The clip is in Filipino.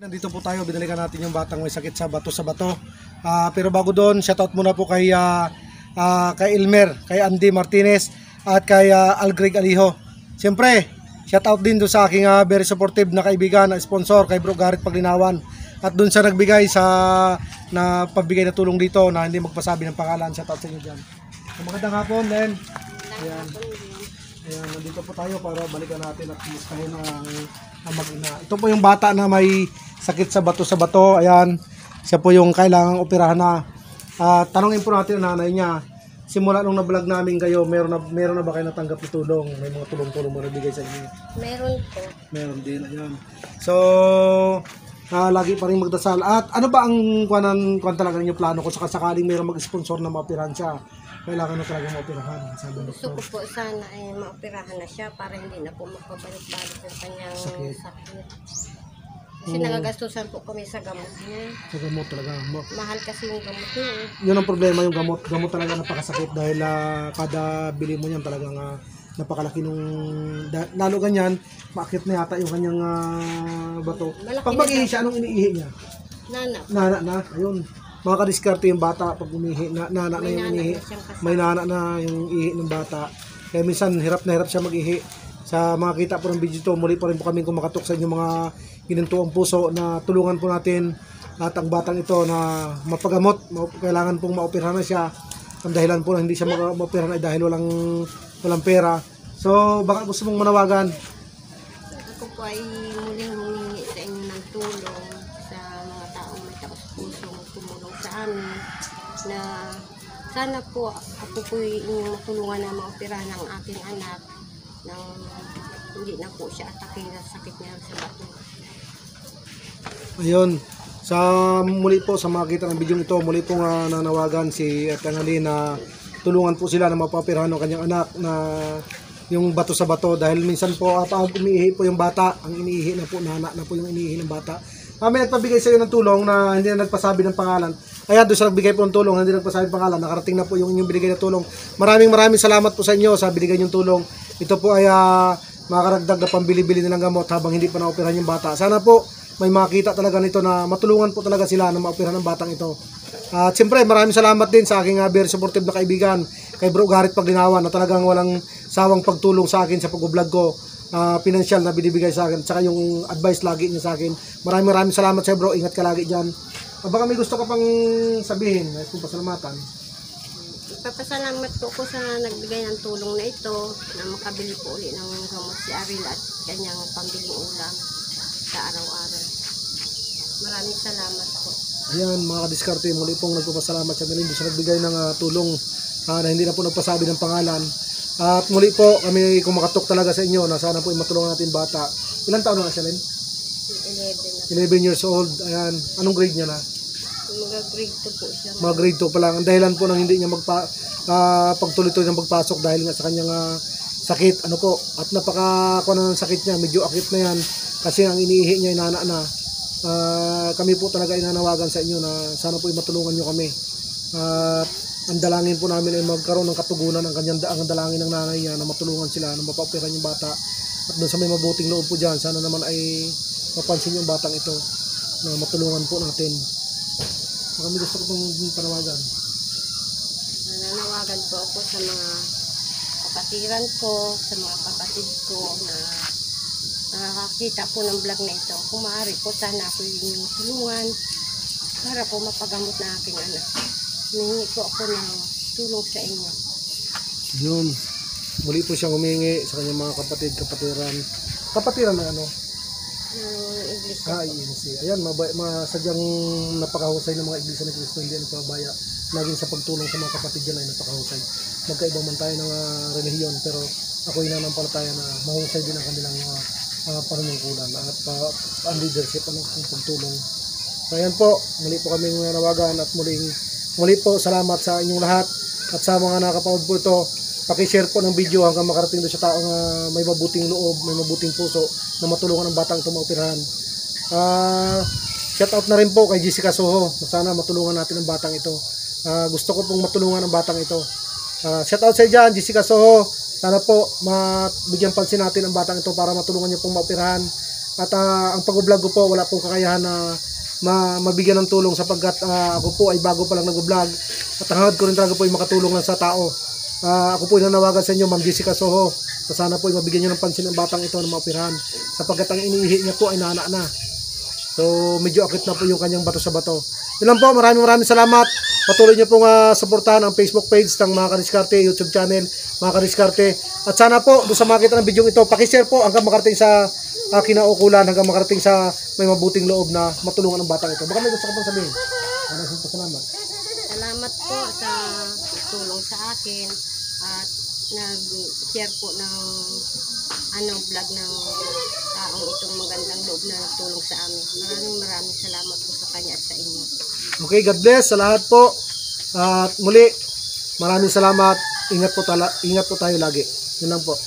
Nandito po tayo, binalikan natin yung batang may sakit sa bato. Pero bago doon, shoutout muna po kay Elmer, kay Andy Martinez at kay Algreg Aliho. Siyempre, shoutout din doon sa aking very supportive na kaibigan, na sponsor, kay Bro Garrett Paglinawan. At doon siya nagbigay na pagbigay na tulong dito na hindi magpasabi ng pangalan. Shoutout sa inyo dyan. Magandang hapon, Len. Ayan, nandito po tayo para balikan natin at kumustahin ang mag-ina. Ito po yung bata na may sakit sa bato. Ayan, siya po yung kailangang operahan na. Tanongin po natin ang nanay niya. Simula nung na-vlog namin kayo, meron na ba kayo natanggap na tulong? May mga tulong-tulong mo nabigay sa inyo? Meron po. Meron din, ayan. So, lagi pa rin magdasal. At ano ba ang kuwan talaga ninyo plano kung sakaling mayroong mag-sponsor na maoperahan siya? Kailangan na talaga maoperahan. Gusto ko po sana ay maoperahan na siya para hindi na po magpabalik-balik yung kanyang sakit. Kasi nagagastusan po kami sa gamot niya. Sa gamot talaga. Mahal kasi yung gamot niya. Yun ang problema, yung gamot. Gamot talaga napakasakit dahil kada bili mo niyan talagang napakalaki nung... Lalo ganyan, maakit na yata yung kanyang bato. Pag mag-ihi siya, anong iniihi niya? Nana na. Ayun. Mga kadiskarte yung bata pag umihi, nana na yung inihi. May nana na yung ihi ng bata. Kaya minsan hirap na hirap siya mag-ihi. Sa mga kita po ng video ito, muli pa rin po kami kumakatok sa inyong mga ginantuang puso na tulungan po natin at ang batang ito na mapagamot. Kailangan pong maoperahan na siya. Ang dahilan po na hindi siya maoperahan ay dahil walang pera. So baka gusto mong manawagan. Ako po ay muling humingi sa inyo ng tulong sa mga taong may taos-pusong tumulong sa amin na sana po ako po inyong matulungan na maoperahan ng aking anak nang hindi na po siya atake na sakit niya sa bato. Ayun. Muli po sa makita ng video ito, muli po nanawagan si Tangali na tulungan po sila na mapapirahan ng kanyang anak na yung bato sa bato dahil minsan po pag umiihi po yung bata, ang iniihi na po, nana na po yung iniihi ng bata. May nagpabigay sa iyo ng tulong na hindi na nagpasabi ng pangalan. Ayan, doon sa nagbigay po ng tulong, hindi nagpasabi ng pangalan, nakarating na po yung inyong binigay na tulong. Maraming salamat po sa inyo sa binigay niyong tulong. Ito po ay makakaragdag na pambili-bili nilang gamot habang hindi pa naoperahan yung bata. Sana po may makita talaga nito na matulungan po talaga sila na maoperahan ng batang ito. At siyempre maraming salamat din sa aking very supportive na kaibigan, kay Bro Garrett Paglinawan na talagang walang sawang pagtulong sa akin sa pag-vlog ko. Financial na binibigay sa akin, saka yung advice lagi niya sa akin. Maraming salamat sa bro, ingat ka lagi dyan. Baka may gusto ka pang sabihin, may kung pasalamatan. Ipapasalamat po ko sa nagbigay ng tulong na ito na makabili po ulit ng gamot si Aril at kanyang pambiling ulam sa araw-araw. Maraming salamat po. Ayan mga kadiskarte, muli pong nagpapasalamat sa Nalindo sa nagbigay ng tulong na hindi na po nagpasabi ng pangalan. At muli po kami kumakatok talaga sa inyo na sana po matulungan natin bata. Ilang taon na siya, Len? 11 years old. Ayan. Anong grade niya na? Mag-grade 2 po siya. Mag-grade 2 pa lang. Ang dahilan po nang hindi niya pagtuloy-tuloy ng pagpasok dahil nga sa kanyang sakit. Ano po? At napaka-kuha ng sakit niya. Medyo akit na yan. Kasi ang iniihi niya ay nana na. Kami po talaga inanawagan sa inyo na sana po matulungan niyo kami. Ang dalangin po namin ay magkaroon ng katugunan ang dalangin ng nanay niya na matulungan sila na mapaoperahan yung bata. At doon sa may mabuting loob po dyan, sana naman ay mapansin yung batang ito na matulungan po natin. Kami gusto ko pong panawagan. Nananawagan po ako sa mga kapatiran ko, sa mga kapatid ko na nakakita po ng vlog na ito. Kung maaari po, sana ako yung tulungan para po mapagamot na aking anak. Humingi po ako ng tulong sa inyo. Yun. Muli po siyang humingi sa kanyang mga kapatiran. Kapatiran na ano? Iglesia. Ayan, sadyang napakahusay ng mga iglesia ng Kristo, hindi nagpabaya. Laging sa pagtulong sa mga kapatid dyan ay napakahusay. Magkaiba man tayo ng relihiyon, pero ako'y nananampalataya na mahusay din ang kanilang panunungkulan at ang leadership ng pagtulong. So ayan po, muli po kaming nanawagan at muli po salamat sa inyong lahat at sa mga nakapanood po ito. Paki-share po ng video hanggang makarating doon sa taong may mabuting loob, may mabuting puso na matulungan ang batang ito maoperahan. Shout out na rin po kay Jessica Soho. Sana matulungan natin ang batang ito. Gusto ko pong matulungan ang batang ito. Shout out sa dyan, Jessica Soho. Sana po mabigyan pansin natin ang batang ito para matulungan niyo pong maoperahan. At ang pag-vlog ko po, wala pong kakayahan na mabigyan ng tulong sapagkat ako po ay bago pa lang nag-vlog. At ang hangad ko rin talaga po ay makatulong lang sa tao. Ako po ay nanawagan sa inyo, Ma'am Jessica Soho, na sana po ay mabigyan nyo ng pansin ang batang ito na maoperahan. Sapagkat ang iniihi niya po ay nana na. So medyo akit na po yung kanyang bato sa bato. Yun lang po, maraming salamat. Patuloy nyo pong suportahan ang Facebook page ng mga Kadiskarte, YouTube channel, mga Kadiskarte. At sana po, doon sa makita ng video ito, pakishare po hanggang makarating sa kinaukulan, hanggang makarating sa may mabuting loob na matulungan ang batang ito. Baka may gusto ka pang sabihin. Salamat. Salamat po sa tulong sa akin at nag-share po ng vlog ng taong itong magandang loob na nagtulong sa amin. Maraming salamat po sa kanya at sa inyo. Okay, God bless sa lahat po. At muli, maraming salamat. Ingat po tayo lagi. Yun lang po.